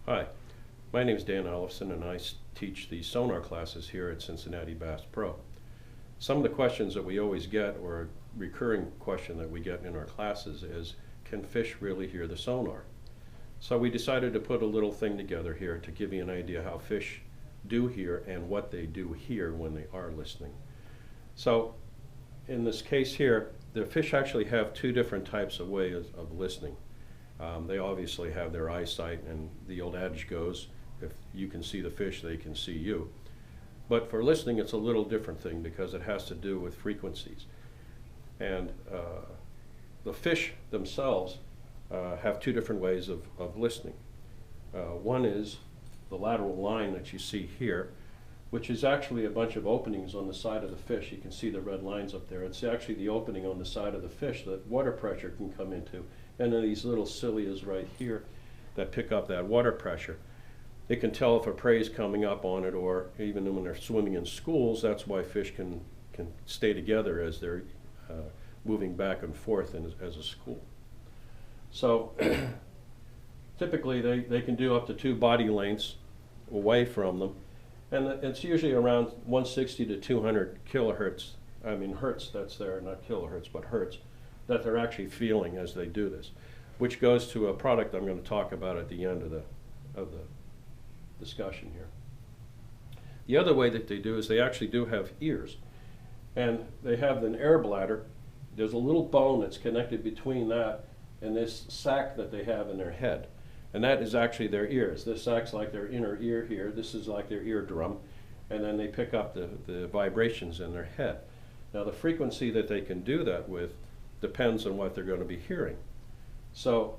Hi, my name is Dan Ellefson and I teach the Sonar classes here at Cincinnati Bass Pro. Some of the questions that we always get, or a recurring question that we get in our classes is, can fish really hear the sonar? So we decided to put a little thing together here to give you an idea how fish do hear and what they do hear when they are listening. So in this case here, the fish actually have two different types of ways of listening. They obviously have their eyesight, and the old adage goes, if you can see the fish, they can see you. But for listening, it's a little different thing because it has to do with frequencies. And the fish themselves have two different ways of listening. One is the lateral line that you see here, which is actually a bunch of openings on the side of the fish. You can see the red lines up there. It's actually the opening on the side of the fish that water pressure can come into. And then these little cilias right here that pick up that water pressure. It can tell if a prey is coming up on it, or even when they're swimming in schools, that's why fish can stay together as they're moving back and forth as a school. So typically they can do up to 2 body lengths away from them. And it's usually around 160 to 200 kilohertz, I mean hertz that's there, not kilohertz, but hertz, that they're actually feeling as they do this, which goes to a product I'm going to talk about at the end of the discussion here. The other way that they do is they actually do have ears, and they have an air bladder. There's a little bone that's connected between that and this sac that they have in their head. And that is actually their ears. This acts like their inner ear here. This is like their eardrum. And then they pick up the vibrations in their head. Now the frequency that they can do that with depends on what they're going to be hearing. So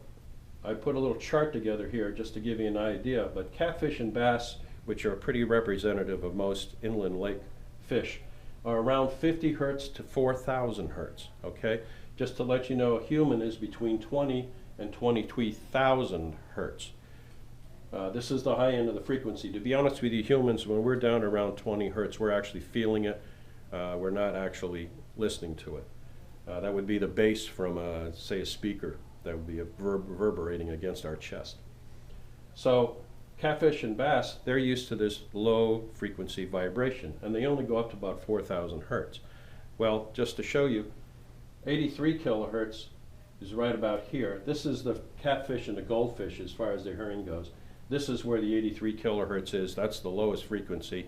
I put a little chart together here just to give you an idea. But catfish and bass, which are pretty representative of most inland lake fish, are around 50 hertz to 4,000 hertz. Okay? Just to let you know, a human is between 20 and 23,000 hertz. This is the high end of the frequency. To be honest with you, humans, when we're down around 20 hertz, we're actually feeling it. We're not actually listening to it. That would be the bass from, say, a speaker that would be reverberating against our chest. So catfish and bass, they're used to this low frequency vibration, and they only go up to about 4,000 hertz. Well, just to show you, 83 kilohertz is right about here. This is the catfish and the goldfish as far as their hearing goes. This is where the 83 kilohertz is. That's the lowest frequency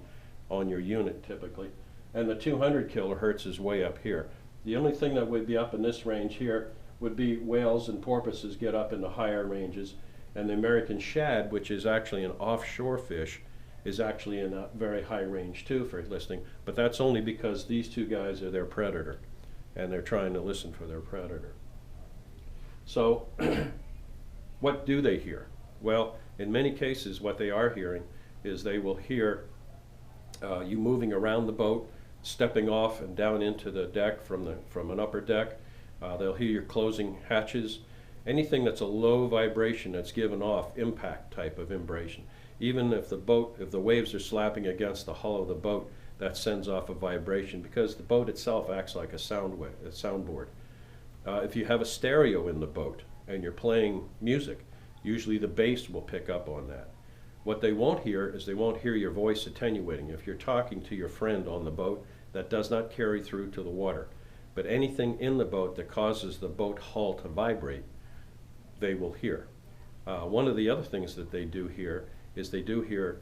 on your unit typically. And the 200 kilohertz is way up here. The only thing that would be up in this range here would be whales and porpoises get up into higher ranges. And the American shad, which is actually an offshore fish, is actually in a very high range too for listening. But that's only because these two guys are their predator, and they're trying to listen for their predator. So what do they hear? Well, in many cases what they are hearing is they will hear you moving around the boat, stepping off and down into the deck from an upper deck. They'll hear your closing hatches. Anything that's a low vibration that's given off impact type of vibration. Even if the waves are slapping against the hull of the boat, that sends off a vibration because the boat itself acts like a soundboard. If you have a stereo in the boat and you're playing music, usually the bass will pick up on that. What they won't hear is they won't hear your voice attenuating. If you're talking to your friend on the boat, that does not carry through to the water. But anything in the boat that causes the boat hull to vibrate, they will hear. One of the other things that they do hear is they do hear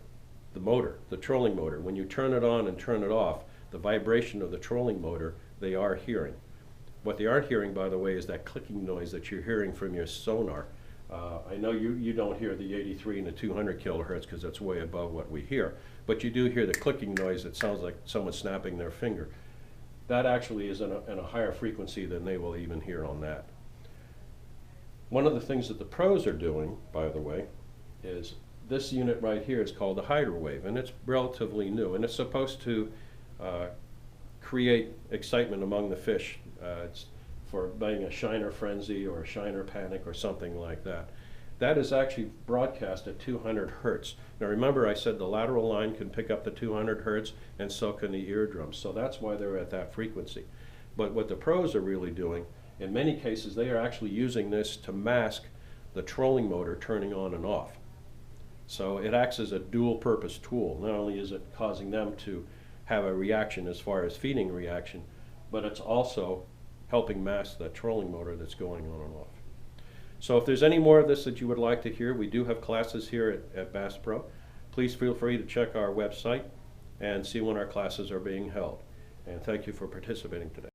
the motor, the trolling motor. When you turn it on and turn it off, the vibration of the trolling motor, they are hearing. What they aren't hearing, by the way, is that clicking noise that you're hearing from your sonar. I know you don't hear the 83 and the 200 kilohertz because that's way above what we hear, but you do hear the clicking noise that sounds like someone snapping their finger. That actually is in a higher frequency than they will even hear on that. One of the things that the pros are doing, by the way, is this unit right here is called the hydrowave, and it's relatively new, and it's supposed to create excitement among the fish. It's for being a shiner frenzy or a shiner panic or something like that. That is actually broadcast at 200 hertz. Now remember, I said the lateral line can pick up the 200 hertz, and so can the eardrums. So that's why they're at that frequency. But what the pros are really doing, in many cases, they are actually using this to mask the trolling motor turning on and off. So it acts as a dual purpose tool. Not only is it causing them to have a reaction as far as feeding reaction, but it's also helping mask that trolling motor that's going on and off. So if there's any more of this that you would like to hear, we do have classes here at Bass Pro. Please feel free to check our website and see when our classes are being held. And thank you for participating today.